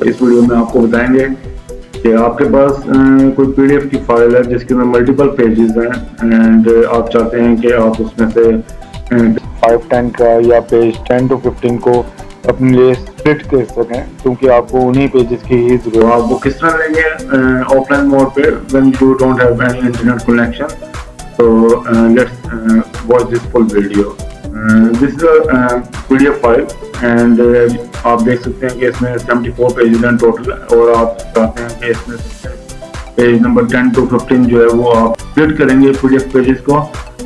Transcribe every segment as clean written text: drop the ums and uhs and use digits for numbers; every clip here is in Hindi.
इस वीडियो में आपको बताएंगे कि आपके पास कोई पीडीएफ की फाइल है जिसके अंदर मल्टीपल पेजेस हैं एंड आप चाहते हैं कि आप उसमें से 5-10 का या पेज 10 to 15 को अपने लिए स्प्लिट कर सकें, क्योंकि आपको उन्हीं पेजेस की ही जरूरत है। आप वो किस तरह लेंगे ऑफलाइन मोड पे when you don't have any internet connection. तो let's watch this full video. This is a PDF file and आप देख सकते हैं कि इसमें 74 पेजेस हैं टोटल, और आप चाहते हैं कि इसमें पेज नंबर 10 to 15 जो है वो आप स्प्लिट करेंगे पीडीएफ पेजेस को।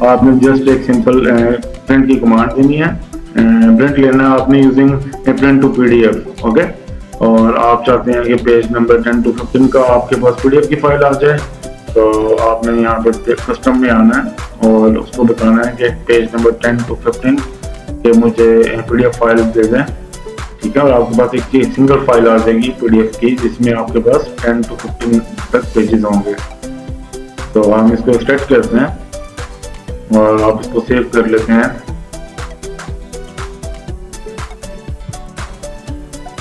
आपने जस्ट एक सिंपल प्रिंट की कमांड देनी है, प्रिंट लेना है आपने using print to PDF, okay. और आप चाहते हैं कि पेज नंबर 10 to 15 का आपके पास पीडीएफ की फाइल आ जाए, तो आपने यहाँ पर कस्टम में आना है और उसको बताना है कि पेज नंबर 10 to 15 के मुझे पीडीएफ फाइल दे दें, ठीक है। और आपके पास एक सिंगल फाइल आ जाएगी पीडीएफ की जिसमें आपके पास 10 to 15 तक पेजेस होंगे। तो हम इसको एक्सट्रैक्ट करते हैं और आप इसको सेव कर लेते हैं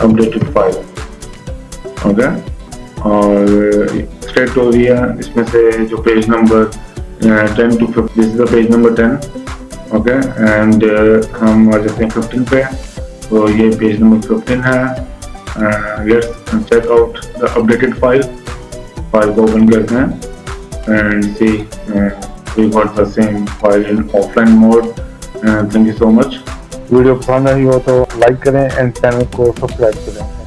अपडेटेड फाइल, ओके। और एक्सट्रैक्ट हो रही है इसमें से जो page number 10 to 15, this is the page number 10, okay. And हम आ जाते हैं 15 पे, तो ये पेज नंबर 15 है। Let's check out the updated file को ओपन करते हैं and see we got the same file in offline mode. Thank you so much. Video पसंद आई हो तो लाइक करें एंड चैनल को सब्सक्राइब करें।